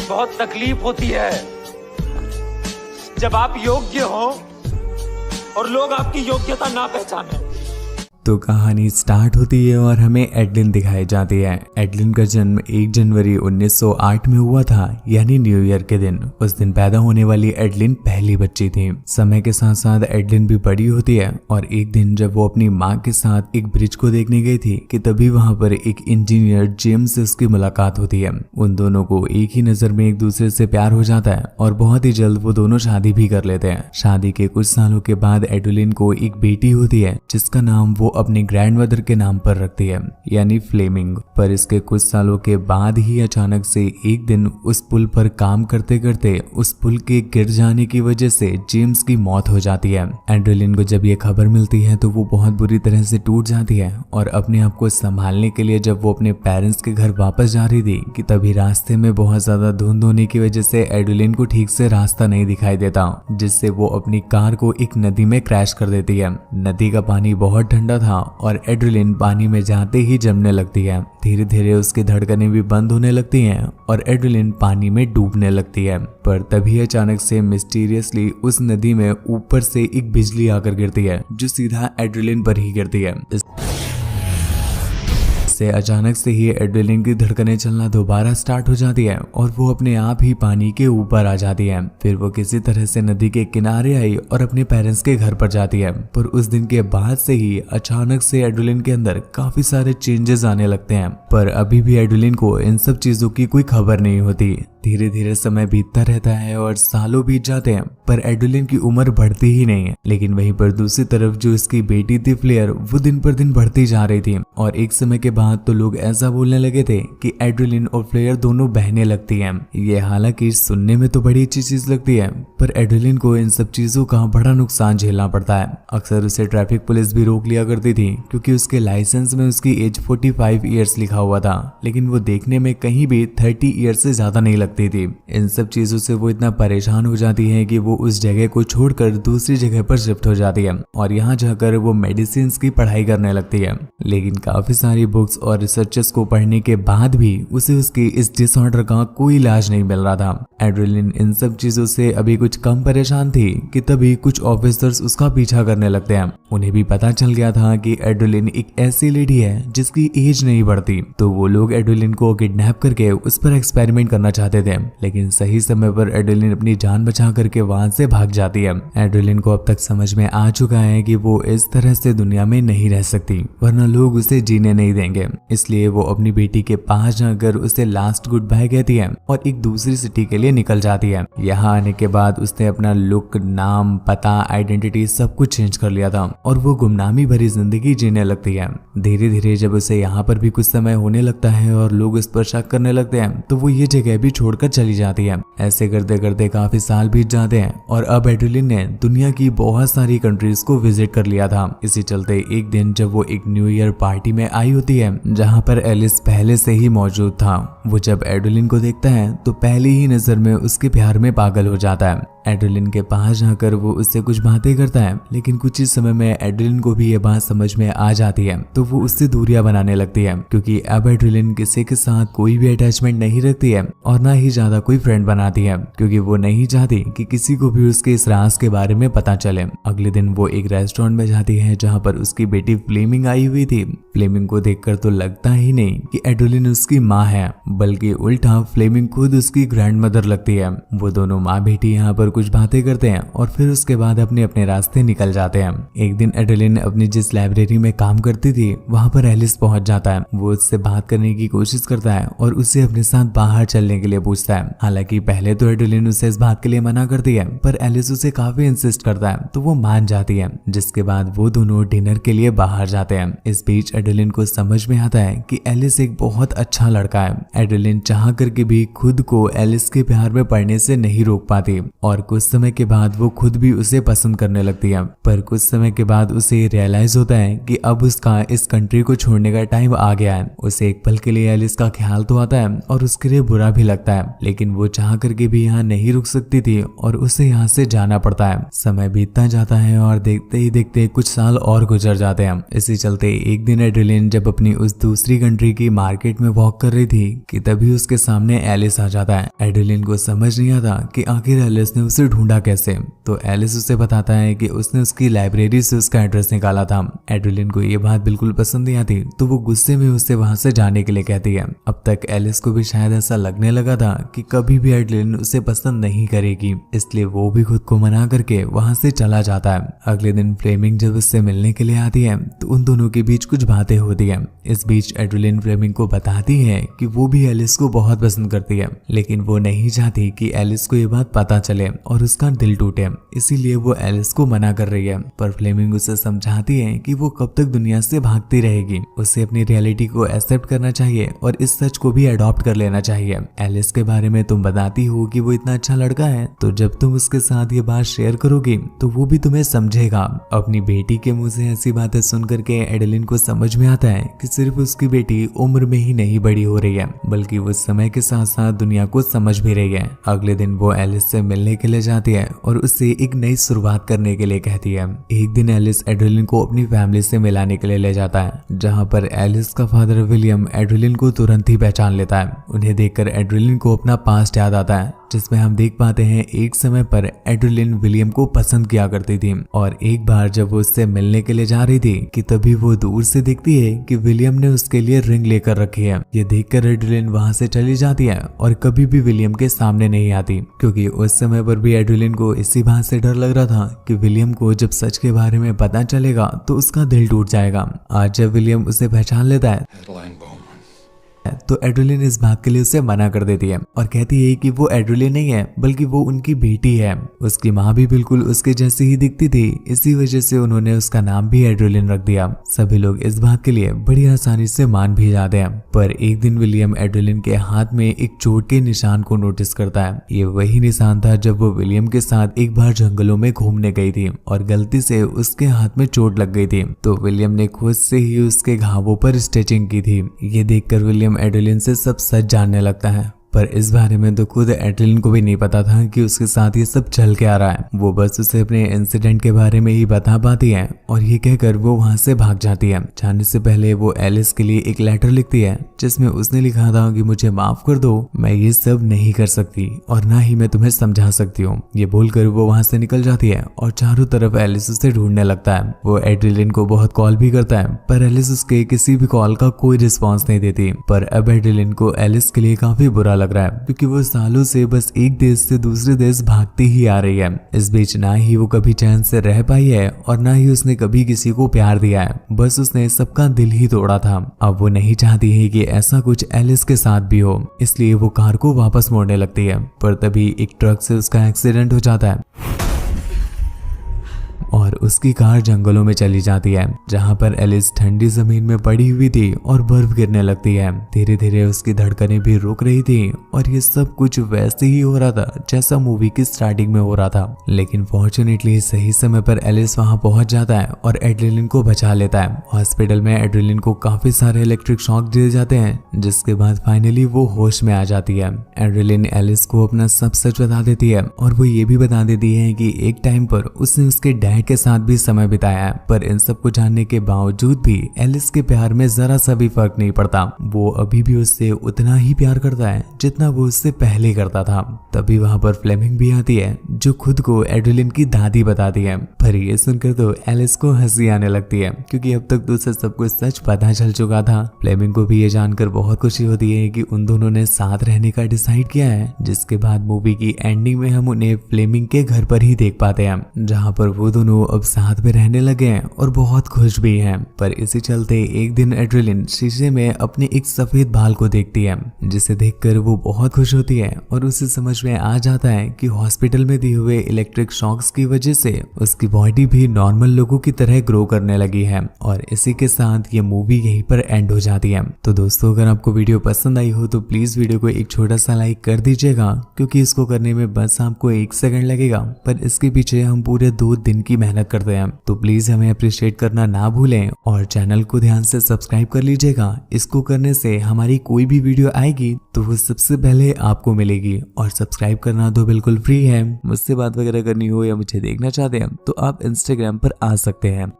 बहुत तकलीफ होती है जब आप योग्य हो और लोग आपकी योग्यता ना पहचाने। तो कहानी स्टार्ट होती है और हमें एडलिन दिखाई जाती है। एडलिन का जन्म 1 जनवरी 1908 में हुआ था, यानी न्यू ईयर के दिन। उस दिन पैदा होने वाली एडलिन पहली बच्ची थी। समय के साथ साथ एडलिन भी बड़ी होती है और एक दिन जब वो अपनी माँ के साथ एक ब्रिज को देखने गई थी कि तभी वहाँ पर एक इंजीनियर जेम्स से उसकी मुलाकात होती है। उन दोनों को एक ही नजर में एक दूसरे से प्यार हो जाता है और बहुत ही जल्द वो दोनों शादी भी कर लेते हैं। शादी के कुछ सालों के बाद एडलिन को एक बेटी होती है जिसका नाम वो अपनी ग्रैंडमदर के नाम पर रखती है, यानी फ्लेमिंग। पर इसके कुछ सालों के बाद ही अचानक से एक दिन उस पुल पर काम करते करते उस पुल के गिर जाने की वजह से जेम्स की मौत हो जाती है। एडलिन को जब ये खबर मिलती है तो वो बहुत बुरी तरह से टूट जाती है और अपने आप को संभालने के लिए जब वो अपने पेरेंट्स के घर वापस जा रही थी कि तभी रास्ते में बहुत ज्यादा धुंध होने की वजह से एडलिन को ठीक से रास्ता नहीं दिखाई देता, जिससे वो अपनी कार को एक नदी में क्रैश कर देती है। नदी का पानी बहुत ठंडा था और एड्रेलिन पानी में जाते ही जमने लगती है। धीरे धीरे उसकी धड़कनें भी बंद होने लगती हैं और एड्रेलिन पानी में डूबने लगती है। पर तभी अचानक से मिस्टीरियसली उस नदी में ऊपर से एक बिजली आकर गिरती है जो सीधा एड्रेलिन पर ही गिरती है। से अचानक से ही एड्रेलिन की धड़कनें चलना दोबारा स्टार्ट हो जाती है और वो अपने आप ही पानी के ऊपर आ जाती है। फिर वो किसी तरह से नदी के किनारे आई और अपने पेरेंट्स के घर पर जाती है। पर उस दिन के बाद से ही अचानक से एड्रेलिन के अंदर काफी सारे चेंजेस आने लगते हैं, पर अभी भी एड्रेलिन को इन सब चीजों की कोई खबर नहीं होती। धीरे धीरे समय बीतता रहता है और सालों बीत जाते हैं, पर एड्रेलिन की उम्र बढ़ती ही नहीं है। लेकिन वहीं पर दूसरी तरफ जो इसकी बेटी थी फ्लेयर, वो दिन पर दिन बढ़ती जा रही थी और एक समय के बाद तो लोग ऐसा बोलने लगे थे कि एड्रेलिन और फ्लेयर दोनों बहनें लगती हैं। ये हालांकि सुनने में तो बड़ी अच्छी चीज लगती है, पर एड्रेलिन को इन सब चीजों का बड़ा नुकसान झेलना पड़ता है। अक्सर उसे ट्रैफिक पुलिस भी रोक लिया करती थी क्योंकि उसके लाइसेंस में उसकी एज 45 ईयर्स लिखा हुआ था, लेकिन वो देखने में कहीं भी 30 ईयर्स से ज्यादा नहीं लगती थी। इन सब चीजों से वो इतना परेशान हो जाती है कि वो उस जगह को छोड़कर दूसरी जगह पर शिफ्ट हो जाती है और यहाँ जाकर वो मेडिसिन की पढ़ाई करने लगती है। लेकिन काफी सारी बुक्स और रिसर्चेस को पढ़ने के बाद भी उसे उसके इस डिसऑर्डर का कोई इलाज नहीं मिल रहा था। एड्रेलिन इन सब चीजों से अभी कुछ कम परेशान थी कि तभी कुछ ऑफिसर्स उसका पीछा करने लगते हैं। उन्हें भी पता चल गया था कि एड्रेलिन एक ऐसी लेडी है जिसकी एज नहीं बढ़ती, तो वो लोग एड्रेलिन को किडनैप करके उस पर एक्सपेरिमेंट करना चाहते थे। लेकिन सही समय पर एड्रेलिन अपनी जान बचा करके वहां से भाग जाती है। एड्रेलिन को अब तक समझ में आ चुका है कि वो इस तरह से दुनिया में नहीं रह सकती, वरना लोग उसे जीने नहीं देंगे। इसलिए वो अपनी बेटी के पास जाकर उसे लास्ट गुड बाय कहती है और एक दूसरी सिटी के लिए निकल जाती है। यहाँ आने के बाद उसने अपना लुक, नाम, पता, आइडेंटिटी सब कुछ चेंज कर लिया था और वो गुमनामी भरी जिंदगी जीने लगती है। धीरे धीरे जब उसे यहाँ पर भी कुछ समय होने लगता है और लोग उस पर शक करने लगते हैं, तो वो ये जगह भी छोड़कर चली जाती है। ऐसे करते करते काफी साल बीत जाते हैं और अब एड्रेलिन ने दुनिया की बहुत सारी कंट्रीज को विजिट कर लिया था। इसी चलते एक दिन जब वो एक न्यू ईयर पार्टी में आई होती है जहाँ पर एलिस पहले से ही मौजूद था, वो जब एड्रेलिन को देखता है तो पहली ही नजर में उसके प्यार में पागल हो जाता है। एड्रेलिन के पास जाकर वो उससे कुछ बातें करता है, लेकिन कुछ ही समय में एड्रेलिन को भी ये बात समझ में आ जाती है, तो वो उससे दूरियां बनाने लगती है क्योंकि अब एड्रेलिन किसी के साथ कोई भी अटैचमेंट नहीं रखती है और ना ही ज्यादा कोई फ्रेंड बनाती है, क्योंकि वो नहीं चाहती कि किसी को भी उसके इस राज के बारे में पता चले। अगले दिन वो एक रेस्टोरेंट में जाती है जहाँ पर उसकी बेटी फ्लेमिंग आई हुई थी। फ्लेमिंग को देखकर तो लगता ही नहीं कि एड्रेलिन उसकी माँ है, बल्कि उल्टा फ्लेमिंग खुद उसकी ग्रैंडमदर लगती है। वो दोनों माँ बेटी यहाँ पर कुछ बातें करते हैं और फिर उसके बाद अपने अपने रास्ते निकल जाते हैं। एक दिन एड्रेलिन अपनी जिस लाइब्रेरी में काम करती थी वहां पर एलिस पहुंच जाता है। वो उससे बात करने की कोशिश करता है और उसे अपने साथ बाहर चलने के लिए पूछता है। हालांकि पहले तो एड्रेलिन उसे इस बात के लिए मना करती है, पर एलिस उसे काफी इंसिस्ट करता है तो वो मान जाती है, जिसके बाद वो दोनों डिनर के लिए बाहर जाते हैं। इस बीच एड्रेलिन को समझ में आता है कि एलिस एक बहुत अच्छा लड़का है। एड्रेलिन चाह करके भी खुद को एलिस के प्यार में पड़ने से नहीं रोक पाती और कुछ समय के बाद वो खुद भी उसे पसंद करने लगती है। पर कुछ समय के बाद उसे रियलाइज होता है कि अब उसका इस कंट्री को छोड़ने का टाइम आ गया है। उसे एक पल के लिए एलिस का ख्याल तो आता है और उसके लिए बुरा भी लगता है, लेकिन वो चाह करके भी यहाँ नहीं रुक सकती थी और उसे यहाँ से जाना पड़ता है। समय बीतता जाता है और देखते ही देखते कुछ साल और गुजर जाते हैं। इसी चलते एक दिन एड्रेलिन जब अपनी उस दूसरी कंट्री की मार्केट में वॉक कर रही थी कि तभी उसके सामने एलिस आ जाता है। एड्रेलिन को समझ नहीं आता कि आखिर एलिस ने उसे ढूंढा कैसे। तो एलिस उसे बताता है कि उसने उसकी लाइब्रेरी से उसका एड्रेस निकाला था। एड्रेलिन को ये बात बिल्कुल पसंद नहीं आती, तो वो गुस्से में उससे वहां से जाने के लिए कहती है। अब तक एलिस को भी शायद ऐसा लगने लगा था कि कभी भी एड्रेलिन उसे पसंद नहीं करेगी, इसलिए वो भी खुद को मना करके वहां से चला जाता है। अगले दिन फ्लेमिंग जब उससे मिलने के लिए आती है तो उन दोनों के बीच कुछ बातें होती है। इस बीच एड्रेलिन फ्लेमिंग को बताती है कि वो भी एलिस को बहुत पसंद करती है, लेकिन वो नहीं चाहती कि एलिस को ये बात पता चले और उसका दिल टूटे, इसीलिए वो एलिस को मना कर रही है। पर फ्लेमिंग उसे समझाती है कि वो कब तक दुनिया से भागती रहेगी, उसे अपनी रियलिटी को एक्सेप्ट करना चाहिए और इस सच को भी अडॉप्ट कर लेना चाहिए। एलिस के बारे में तुम बताती हो कि वो इतना अच्छा लड़का है, तो जब तुम उसके साथ ये बात शेयर करोगी तो वो भी तुम्हें समझेगा। अपनी बेटी के मुंह से ऐसी बातें सुन करके एडेलिन को समझ में आता है कि सिर्फ उसकी बेटी उम्र में ही नहीं बड़ी हो रही है, बल्कि वो समय के साथ साथ दुनिया को समझ भी रही है। अगले दिन वो एलिस से मिलने के लिए जाती है और उससे एक नई शुरुआत करने के लिए कहती है। एक दिन एलिस एड्रेलिन को अपनी फैमिली से मिलाने के लिए ले जाता है, जहाँ पर एलिस का फादर विलियम एड्रेलिन को तुरंत ही पहचान लेता है। उन्हें देखकर एड्रेलिन को अपना पास्ट याद आता है, जिसमें हम देख पाते हैं एक समय पर एड्रेलिन विलियम को पसंद किया करती थी और एक बार जब वो उससे मिलने के लिए जा रही थी कि तभी वो दूर से देखती है कि विलियम ने उसके लिए रिंग लेकर रखी है। ये देखकर एड्रेलिन वहां से चली जाती है और कभी भी विलियम के सामने नहीं आती, क्योंकि उस समय पर भी एड्रेलिन को इसी बात से डर लग रहा था कि विलियम को जब सच के बारे में पता चलेगा तो उसका दिल टूट जाएगा। आज जब विलियम उसे पहचान लेता है तो एड्रेलिन इस बात के लिए उसे मना कर देती है और कहती है कि वो एड्रेलिन नहीं है, बल्कि वो उनकी बेटी है। उसकी माँ भी बिल्कुल उसके जैसी ही दिखती थी, इसी वजह से उन्होंने उसका नाम भी एड्रेलिन रख दिया। सभी लोग इस बात के लिए बड़ी आसानी से मान भी जाते हैं। पर एक दिन विलियम एड्रेलिन के हाथ में एक चोट के निशान को नोटिस करता है। ये वही निशान था जब वो विलियम के साथ एक बार जंगलों में घूमने गई थी और गलती से उसके हाथ में चोट लग गई थी, तो विलियम ने खुद से ही उसके घावों पर स्टिचिंग की थी। ये देखकर विलियम एड्रेलिन से सब सच जानने लगता है, पर इस बारे में तो खुद एड्रेलिन को भी नहीं पता था कि उसके साथ ये सब चल के आ रहा है। वो बस उसे अपने इंसिडेंट के बारे में ही बता पाती है और ये कहकर वो वहां से भाग जाती है। जाने से पहले वो एलिस के लिए एक लेटर लिखती है, जिसमें उसने लिखा था कि मुझे माफ कर दो, मैं ये सब नहीं कर सकती और ना ही मैं तुम्हें समझा सकती हूँ। ये बोलकर वो वहां से निकल जाती है और चारों तरफ एलिस उसे ढूंढने लगता है। वो एड्रेलिन को बहुत कॉल भी करता है, पर एलिस उसके किसी भी कॉल का कोई रिस्पॉन्स नहीं देती। पर अब एड्रेलिन को एलिस के लिए काफी बुरा लग रहा है, क्योंकि वो सालों से बस एक देश से दूसरे देश भागती ही आ रही है। इस बीच ना ही वो कभी चैन से रह पाई है और ना ही उसने कभी किसी को प्यार दिया है, बस उसने सबका दिल ही तोड़ा था। अब वो नहीं चाहती है कि ऐसा कुछ एलिस के साथ भी हो, इसलिए वो कार को वापस मोड़ने लगती है। पर तभी एक ट्रक से उसका एक्सीडेंट हो जाता है और उसकी कार जंगलों में चली जाती है, जहां पर एलिस ठंडी जमीन में पड़ी हुई थी और बर्फ गिरने लगती है। धीरे धीरे उसकी धड़कनें भी रुक रही थी और ये सब कुछ वैसे ही हो रहा था जैसा मूवी की स्टार्टिंग में हो रहा था। लेकिन फॉर्चुनेटली सही समय पर एलिस वहां पहुंच जाता है और एड्रेलिन को बचा लेता है। हॉस्पिटल में एड्रेलिन को काफी सारे इलेक्ट्रिक शॉक दिए जाते हैं, जिसके बाद फाइनली वो होश में आ जाती है। एड्रेलिन एलिस को अपना सब सच बता देती है और वो ये भी बता देती है कि एक टाइम पर उसने उसके डैड के साथ भी समय बिताया है। पर इन सब को जानने के बावजूद भी एलिस के प्यार में जरा सा भी फर्क नहीं पड़ता। वो अभी भी उससे उतना ही प्यार करता है जितना वो उससे पहले करता था। तभी वहां पर फ्लेमिंग भी आती है, जो खुद को एड्रेलिन की दादी बताती है। पर ये सुनकर तो एलिस को हंसी आने लगती है, क्योंकि अब तक तो उसे सब कुछ सच पता चल चुका था। फ्लेमिंग को भी ये जानकर बहुत खुशी होती है कि उन दोनों ने साथ रहने का डिसाइड किया है, जिसके बाद मूवी की एंडिंग में हम उन्हें फ्लेमिंग के घर पर ही देख पाते हैं, जहाँ पर वो दोनों दोनों अब साथ में रहने लगे हैं और बहुत खुश भी हैं। पर इसी चलते एक दिन एड्रेलिन शीशे में अपने एक सफेद बाल को देखती है, जिसे देखकर वो बहुत खुश होती है और उसे समझ में आ जाता है कि हॉस्पिटल में दिए हुए इलेक्ट्रिक शॉक्स की वजह से उसकी बॉडी भी नॉर्मल लोगों की तरह ग्रो करने लगी है। और इसी के साथ ये मूवी यहीं पर एंड हो जाती है। तो दोस्तों, अगर आपको वीडियो पसंद आई हो तो प्लीज वीडियो को एक छोटा सा लाइक कर दीजिएगा, क्योंकि इसको करने में बस आपको 1 सेकंड लगेगा, पर इसके पीछे हम पूरे 2 दिन की मेहनत करते हैं। तो प्लीज हमें अप्रिशिएट करना ना भूलें और चैनल को ध्यान से सब्सक्राइब कर लीजिएगा। इसको करने से हमारी कोई भी वीडियो आएगी तो वो सबसे पहले आपको मिलेगी। और सब्सक्राइब करना तो बिल्कुल फ्री है। मुझसे बात वगैरह करनी हो या मुझे देखना चाहते हैं तो आप इंस्टाग्राम पर आ सकते हैं।